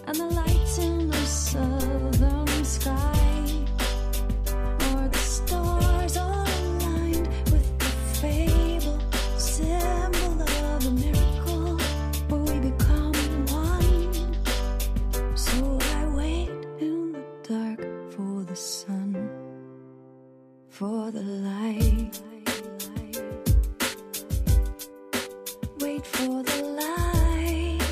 and the lights in the southern sky, or the stars all aligned with the fable, symbol of a miracle where we become one. So I wait in the dark for the sun, for the light. Wait for the light.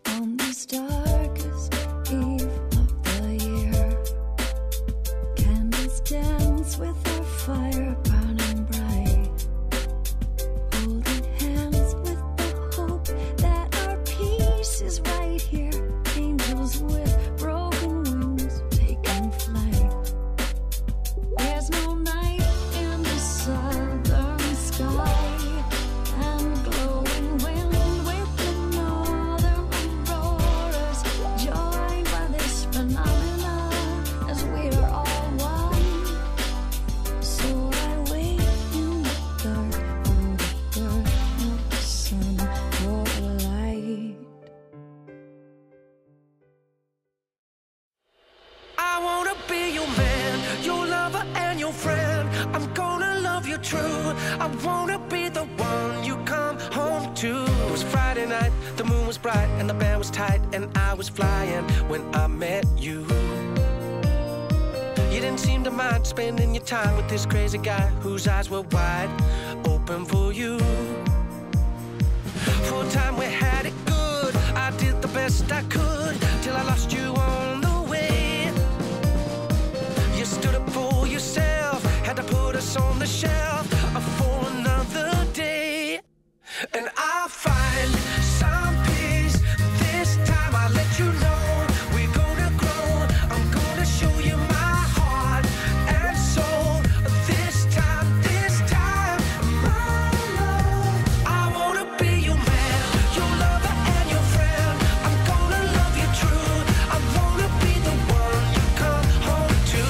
On this darkest eve of the year, candles dance with our fire burning bright, holding hands with the hope that our peace is right here. Angels with broken wings taking flight. There's no night in the southern sky, and glowing wind with the northern auroras, joined by this phenomena as we are all one. So I wait in the dark for the birth of the sun, for the light. I wanna be your man, your lover and your friend. I'm gonna love you true. I wanna be the one you come home to. It was Friday night, the moon was bright and the band was tight, and I was flying when I met you. You didn't seem to mind spending your time with this crazy guy whose eyes were wide open for you. For a time we had it good, I did the best I could, till I lost you on the way. You stood up for yourself, had to put us on the shelf for another day. And I find some peace, this time I let you know we're gonna grow. I'm gonna show you my heart and soul. This time, my love. I wanna be your man, your lover and your friend. I'm gonna love you true. I wanna be the one you come home to.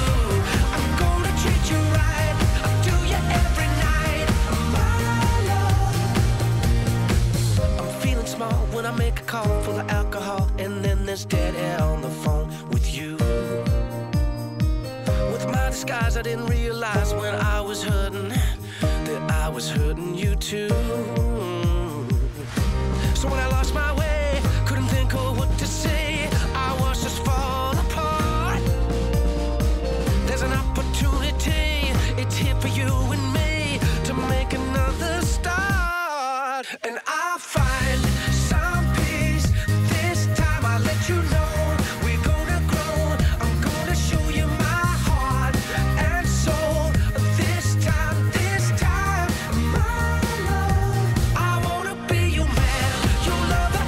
I'm gonna treat you right, I do you every night, my love. I'm feeling small when I make a call full of alcohol, and then there's dead air on the phone with you. With my disguise, I didn't realize when I was hurting that I was hurting you too. So when I lost my way, couldn't think of what to say, I watched us fall apart. There's an opportunity, it's here for you and me to make another start. And I find some peace, this time I let you know we're gonna grow. I'm gonna show you my heart and soul. This time, my love. I wanna be your man, your lover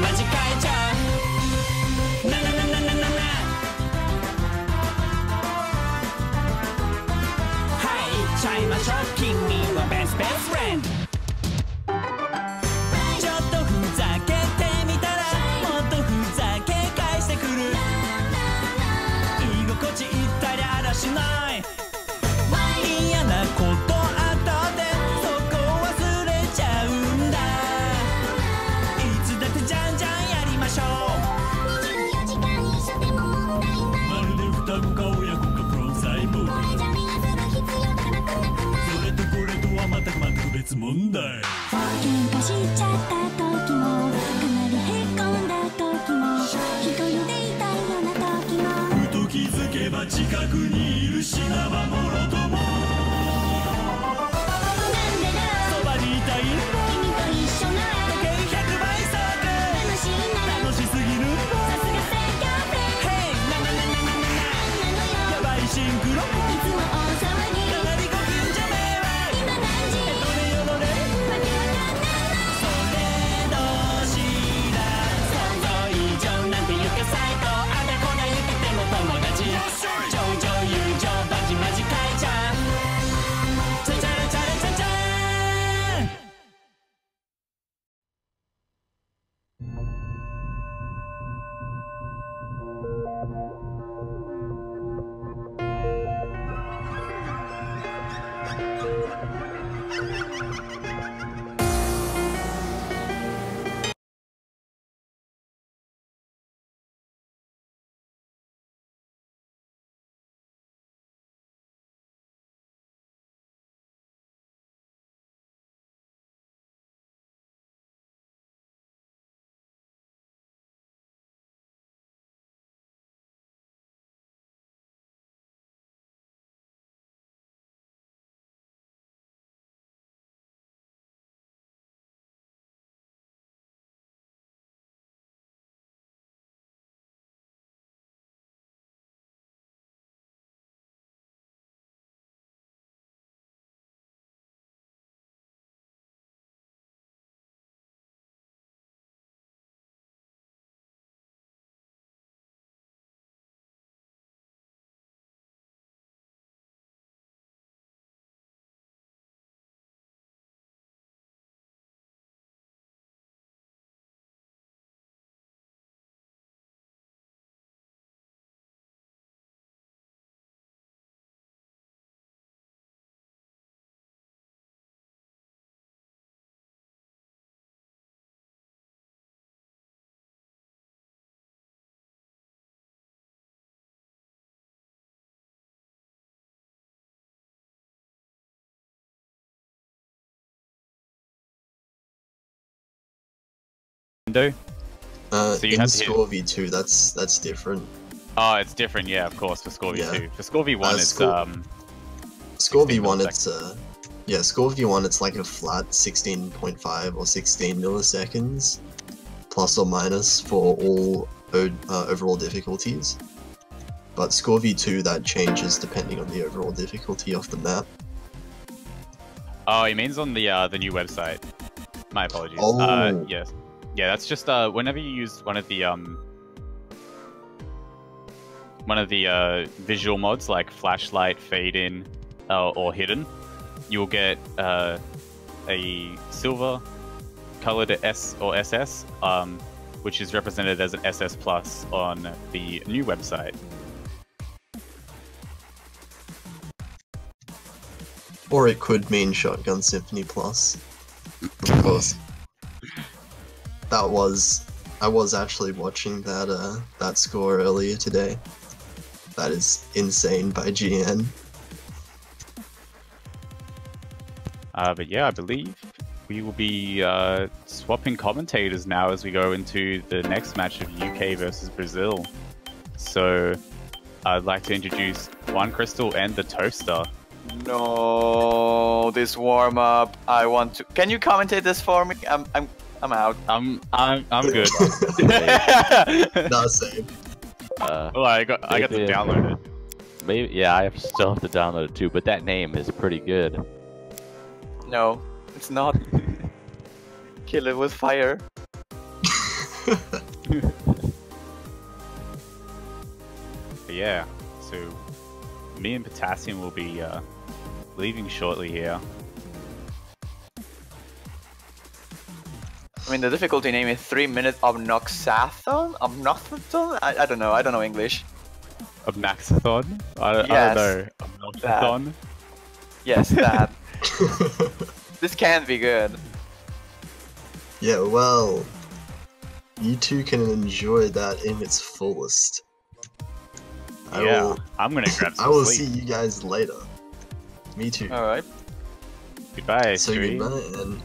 マジ変えちゃうなななななななはい言っちゃいましょう君はベストフレンドちょっとふざけてみたらもっとふざけ返してくる居心地いったりあらしない嫌なことあったってそこ忘れちゃうんだいつだってじゃんじゃんやりましょう24時間一緒でも問題ないまるで双子か親子かプロ細胞大じゃみがする必要なくなくそれとこれとは全く別問題喧嘩しちゃった時もかなりへこんだ時も一人でいたいような時もふと気づけば近くにいる品はもろともなんでだそばにいたいんだ君と一緒なら時計100倍速楽しいな楽しすぎるさすが最強フレンド Hey ななななななやばいシンクロいつも大騒ぎかなりご近所迷惑今何時どれよどれわけわかんないそれどうした想像以上なんていうか最高あだこだ言ってても友達情情友情バチマジ変えちゃうチャチャラチャラチャチャーンwindow. So you in have to hit... Score V2, that's different. Oh, it's different, yeah, of course, for Score V2. Yeah. For Score V1, it's Score V1, it's Score V1, it's like a flat 16.5 or 16 milliseconds, plus or minus for all overall difficulties. But Score V2, that changes depending on the overall difficulty of the map. Oh, it means on the new website. My apologies. Oh. Yes. Yeah, that's just whenever you use one of the visual mods like flashlight, fade in, or hidden, you'll get a silver colored S or SS, which is represented as an SS plus on the new website. Or it could mean Shotgun Symphony Plus. Of course. I was actually watching that score earlier today. That is insane by GN. But yeah, I believe we will be swapping commentators now as we go into the next match of UK versus Brazil. So I'd like to introduce One Crystal and the Toaster. No, this warm up. I want to. Can you commentate this for me? I'm out. I'm good. Not same. Oh, I got to download it. Maybe, yeah, I still have to download it too. But that name is pretty good. No, it's not. Kill it with fire. But yeah, so me and Potassium will be leaving shortly here. I mean, the difficulty name is 3 minute obnoxathon? Obnoxathon? I don't know. I don't know English. Obnoxathon? I don't Yes, know. Obnoxathon? Yes, that. This can be good. Yeah, well, you two can enjoy that in its fullest. Yeah, I'm gonna grab some I will sleep. see you guys later. Me too. Alright. Goodbye, So stream. goodbye, and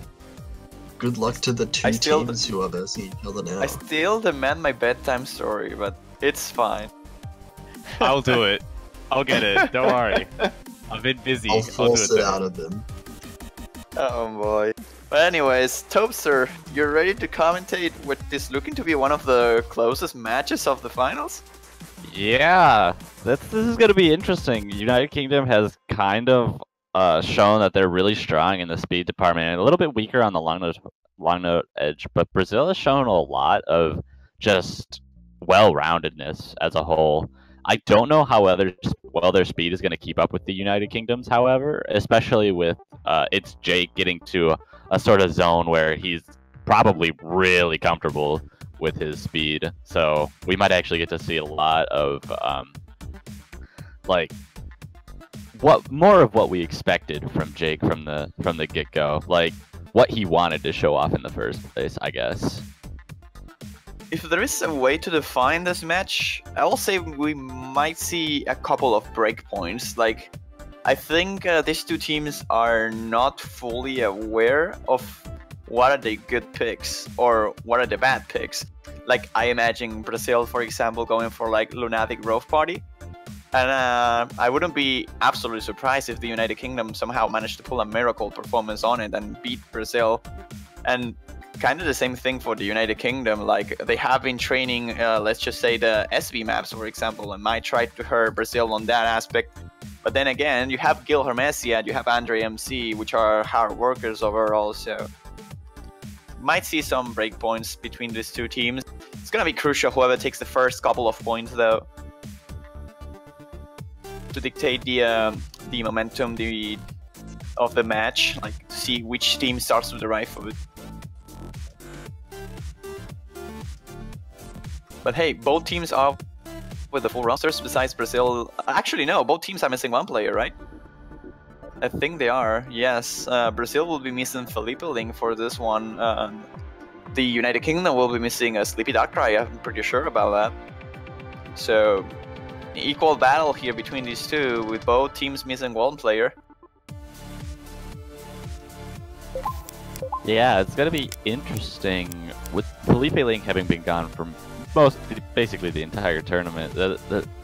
good luck to the two teams who are versing each other now. I still demand my bedtime story, but it's fine. I'll do it. I'll get it. Don't worry. I've been busy. I'll do force it then. out of them. Oh boy. But anyways, DaNoobSlayaar, you're ready to commentate what is looking to be one of the closest matches of the finals? Yeah, this is going to be interesting. United Kingdom has kind of shown that they're really strong in the speed department and a little bit weaker on the long note edge, but Brazil has shown a lot of just well-roundedness as a whole. I don't know how well their speed is going to keep up with the United Kingdom's, however, especially with it's Jake getting to a sort of zone where he's probably really comfortable with his speed. So we might actually get to see a lot of like more of what we expected from Jake from the get-go, like what he wanted to show off in the first place, I guess. If there is a way to define this match, I will say we might see a couple of breakpoints. Like, I think these two teams are not fully aware of what are the good picks or what are the bad picks. Like, I imagine Brazil, for example, going for like Lunatic Rove Party. And I wouldn't be absolutely surprised if the United Kingdom somehow managed to pull a miracle performance on it and beat Brazil. And kind of the same thing for the United Kingdom. Like, they have been training, let's just say the SB maps, for example, and might try to hurt Brazil on that aspect. But then again, you have Gil Hermesia and you have Andre MC, which are hard workers overall, so might see some breakpoints between these two teams. It's gonna be crucial whoever takes the first couple of points, though, to dictate the momentum of the match, like to see which team starts with the right foot. But hey, both teams are with the full rosters besides Brazil. Actually, no, both teams are missing one player, right? I think they are, yes. Brazil will be missing Felipe Ling for this one. The United Kingdom will be missing a Sleepy Darkrai, I'm pretty sure about that. So, equal battle here between these two, with both teams missing one player. Yeah, it's gonna be interesting with Felipe Ling having been gone from basically the entire tournament.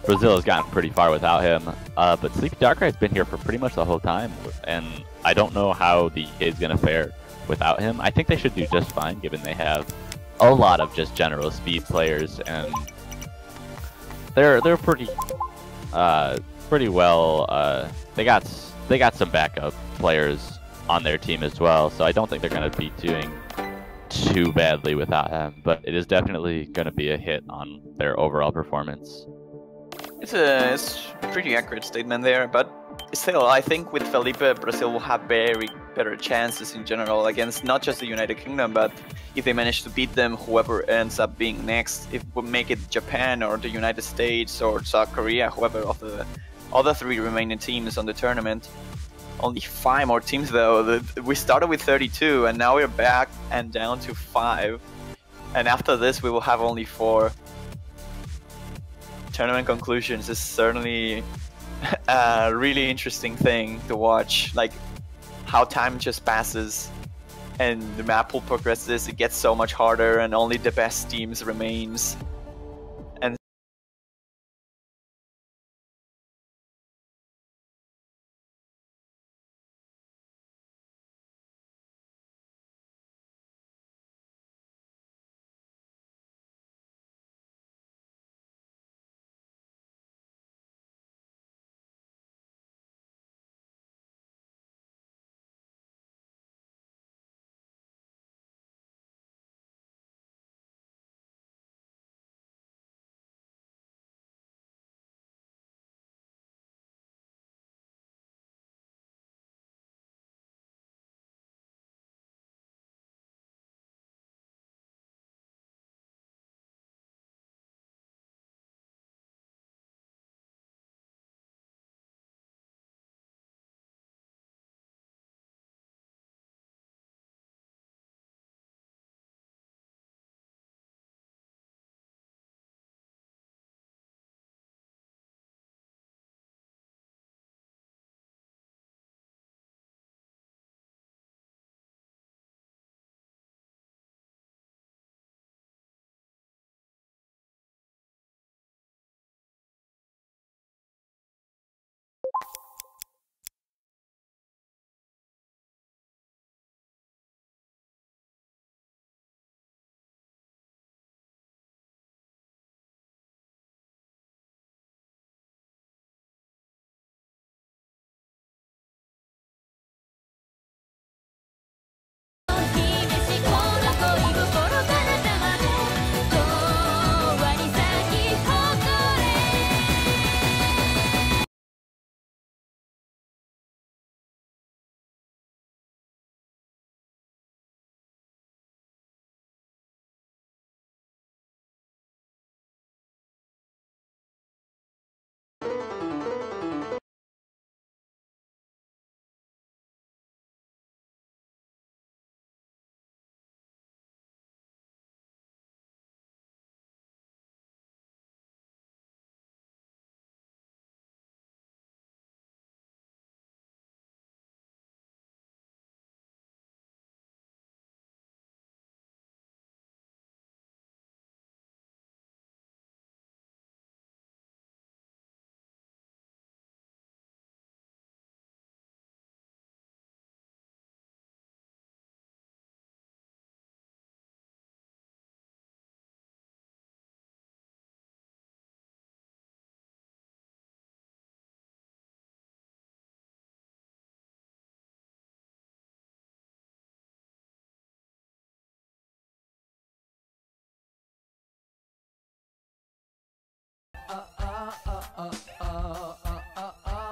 Brazil has gotten pretty far without him, but Sleepy Darkrai has been here for pretty much the whole time, and I don't know how the UK is gonna fare without him. I think they should do just fine, given they have a lot of just general speed players, and they're pretty well. They got some backup players on their team as well, so I don't think they're gonna be doing too badly without him, but it is definitely going to be a hit on their overall performance. It's a pretty accurate statement there, but still, I think with Felipe, Brazil will have very better chances in general against not just the United Kingdom, but if they manage to beat them, whoever ends up being next, if we make it Japan or the United States or South Korea, whoever of the other three remaining teams on the tournament. Only 5 more teams though. We started with 32 and now we're back and down to 5. And after this we will have only 4. Tournament conclusions is certainly a really interesting thing to watch. Like how time just passes and the map pool progresses, it gets so much harder and only the best teams remains.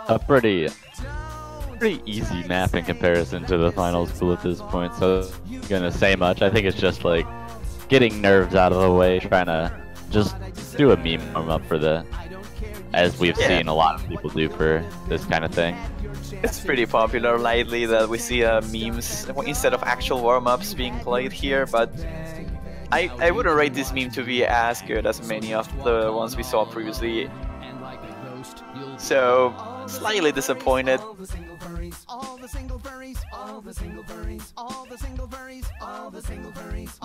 a pretty easy map in comparison to the finals pool at this point, so I'm gonna say much. I think it's just like getting nerves out of the way, trying to just do a meme warm up for the, as we've seen a lot of people do for this kind of thing. It's pretty popular lately that we see memes instead of actual warm-ups being played here, but I wouldn't rate this meme to be as good as many of the ones we saw previously. So, slightly disappointed.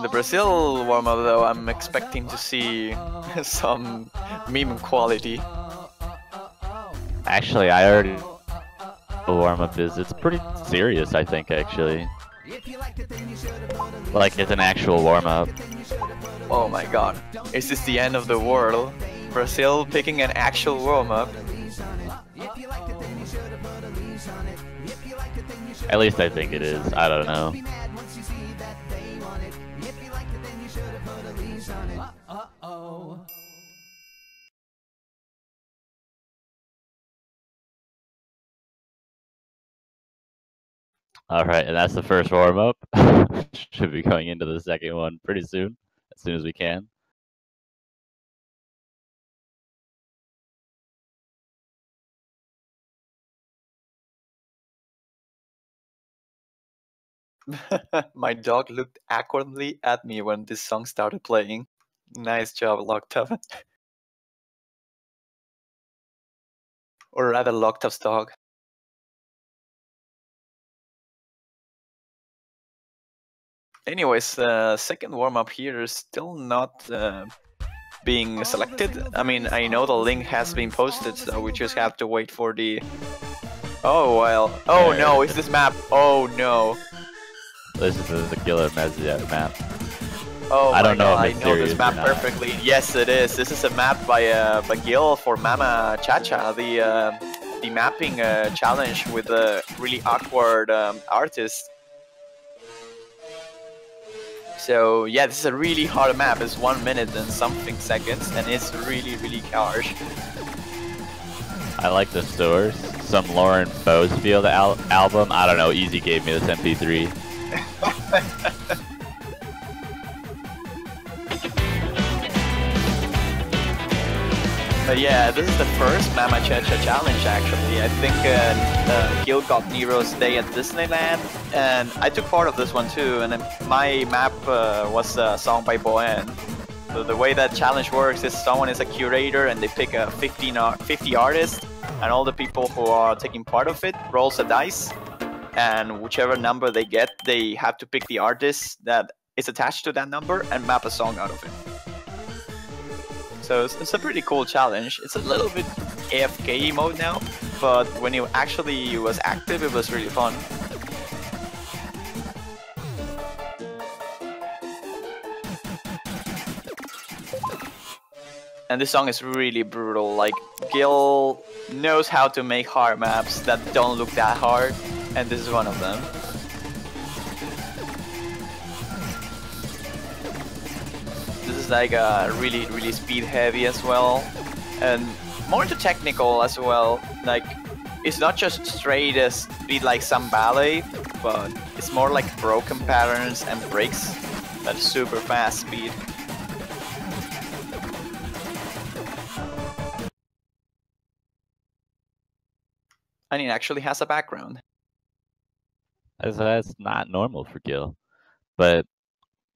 The Brazil warm-up though, I'm expecting to see some meme quality. Actually, I already the warm-up is. It's pretty serious, I think, actually. Like, it's an actual warm-up. Oh my god. Is this the end of the world? Brazil picking an actual warm-up? At least I think it is. I don't know. Alright, and that's the first warm-up. Should be going into the second one pretty soon, as soon as we can. My dog looked awkwardly at me when this song started playing. Nice job, Locktub. Or rather, Locktub's dog. Anyways, second warm-up here is still not being selected. I mean, I know the link has been posted, so we just have to wait for the... Oh, well. Oh no, is this map? Oh no. This is the killer map. Oh I don't know. I know this map perfectly. Yes, it is. This is a map by Gil for Mama Chacha, the mapping challenge with a really awkward artist. So yeah, this is a really hard map. It's 1 minute and something seconds, and it's really harsh. I like the source. Some Lauren Boesfield album. I don't know. Easy gave me this MP3. But yeah, this is the first Mama Chacha challenge actually. I think Gil got Nero's Day at Disneyland, and I took part of this one too, and my map was a song by Boen. So the way that challenge works is someone is a curator and they pick a 50 artists, and all the people who are taking part of it rolls a dice, and whichever number they get, they have to pick the artist that is attached to that number and map a song out of it. So it's a pretty cool challenge. It's a little bit AFK mode now, but when it actually was active, it was really fun. And this song is really brutal. Like, Gil knows how to make hard maps that don't look that hard, and this is one of them. This is like really speed heavy as well, and more into technical as well. Like, it's not just straight as speed like some ballet, but it's more like broken patterns and breaks at super fast speed. And it actually has a background. That's not normal for Gil, but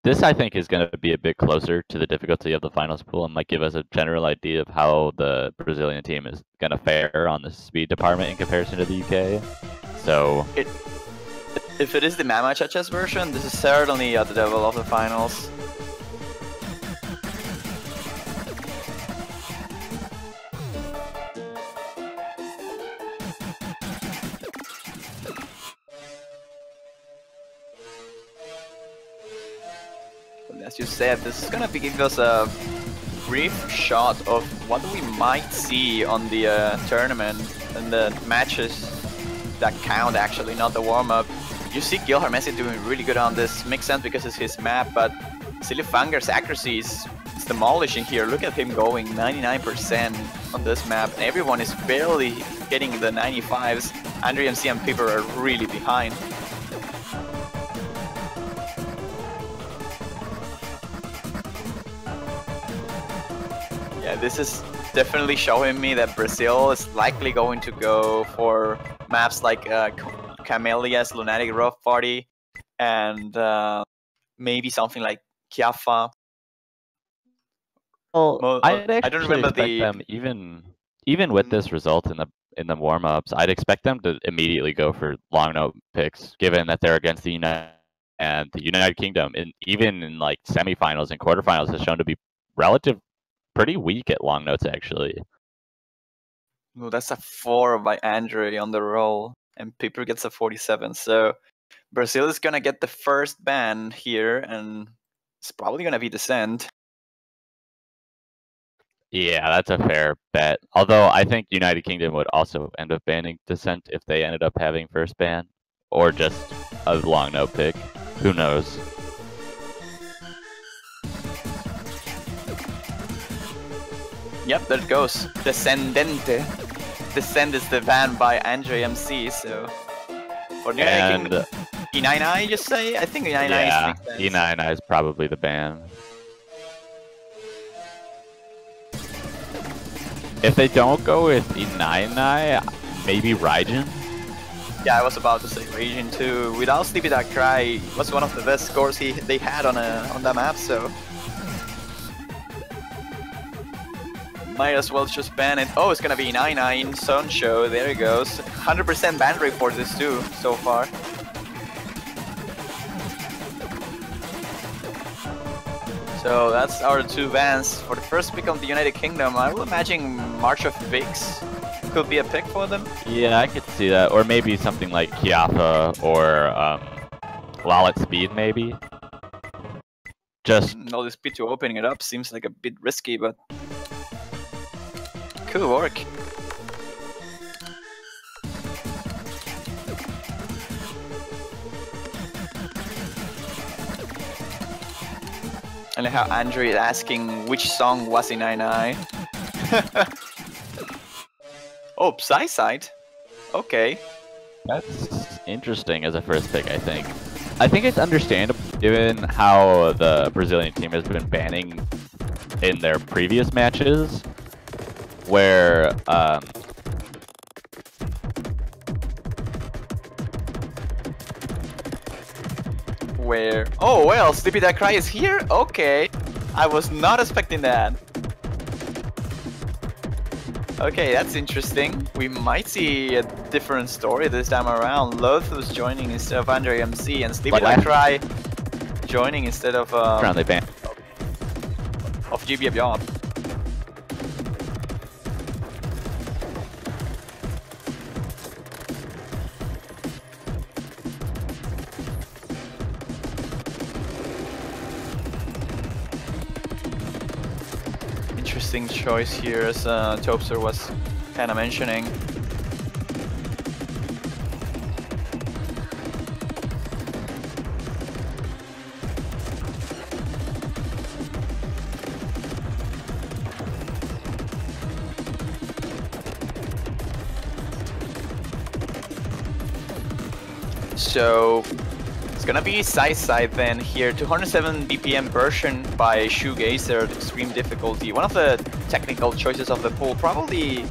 this, I think, is going to be a bit closer to the difficulty of the finals pool and might give us a general idea of how the Brazilian team is going to fare on the speed department in comparison to the UK. So, if it is the Mama Chacha's version, this is certainly at the level of the finals. As you said, this is gonna give us a brief shot of what we might see on the tournament and the matches that count, actually, not the warm-up. You see Gil Hermesi doing really good on this. Makes sense because it's his map, but Silly Fanger's accuracy is demolishing here. Look at him going 99% on this map, and everyone is barely getting the 95s. Andre MC and Piper are really behind. Yeah, this is definitely showing me that Brazil is likely going to go for maps like Camelia's Lunatic Rough Party and maybe something like Kiafa. Well, I'd I don't remember expect them even with this result in the warm-ups, I'd expect them to immediately go for long note picks, given that they're against the United Kingdom, and even in like semifinals and quarterfinals has shown to be pretty weak at long notes actually. Oh, that's a 4 by Andre on the roll, and Piper gets a 47. So Brazil is gonna get the first ban here, and it's probably gonna be Descent. Yeah, that's a fair bet. Although I think United Kingdom would also end up banning Descent if they ended up having first ban, or just a long note pick. Who knows? Yep, there it goes. Descendente. Descend is the ban by Andre MC, so for the United Kingdom, E9I, you say? I think E9I yeah, makes sense. E9I is probably the ban. If they don't go with E9I, maybe Raijin? Yeah, I was about to say Raijin too. Without Sleepy Dog Cry, it was one of the best scores they had on that map, so might as well just ban it. Oh, it's gonna be 9-9 Sun Show. There it goes. 100% ban rate for this too so far. So that's our 2 bans for the first pick of the United Kingdom. I will imagine March of Pigs could be a pick for them. Yeah, I could see that. Or maybe something like Kiafa or Lalit Speed, maybe. Just all this P2 opening it up seems like a bit risky, but could work. And how Andre is asking which song was in 9-9. Oh, Psy Side. Okay. that's interesting as a first pick, I think. I think it's understandable given how the Brazilian team has been banning in their previous matches, where oh well, Sleepy That Cry is here? Okay. I was not expecting that. Okay, that's interesting. We might see a different story this time around. Lothus joining instead of Andre MC, and Sleepy That Cry joining instead of they ban. of GB Job. Interesting choice here, as Topster was kind of mentioning. So it's gonna be side then here. 207 BPM version by Shoegazer, extreme difficulty. One of the technical choices of the pool. Probably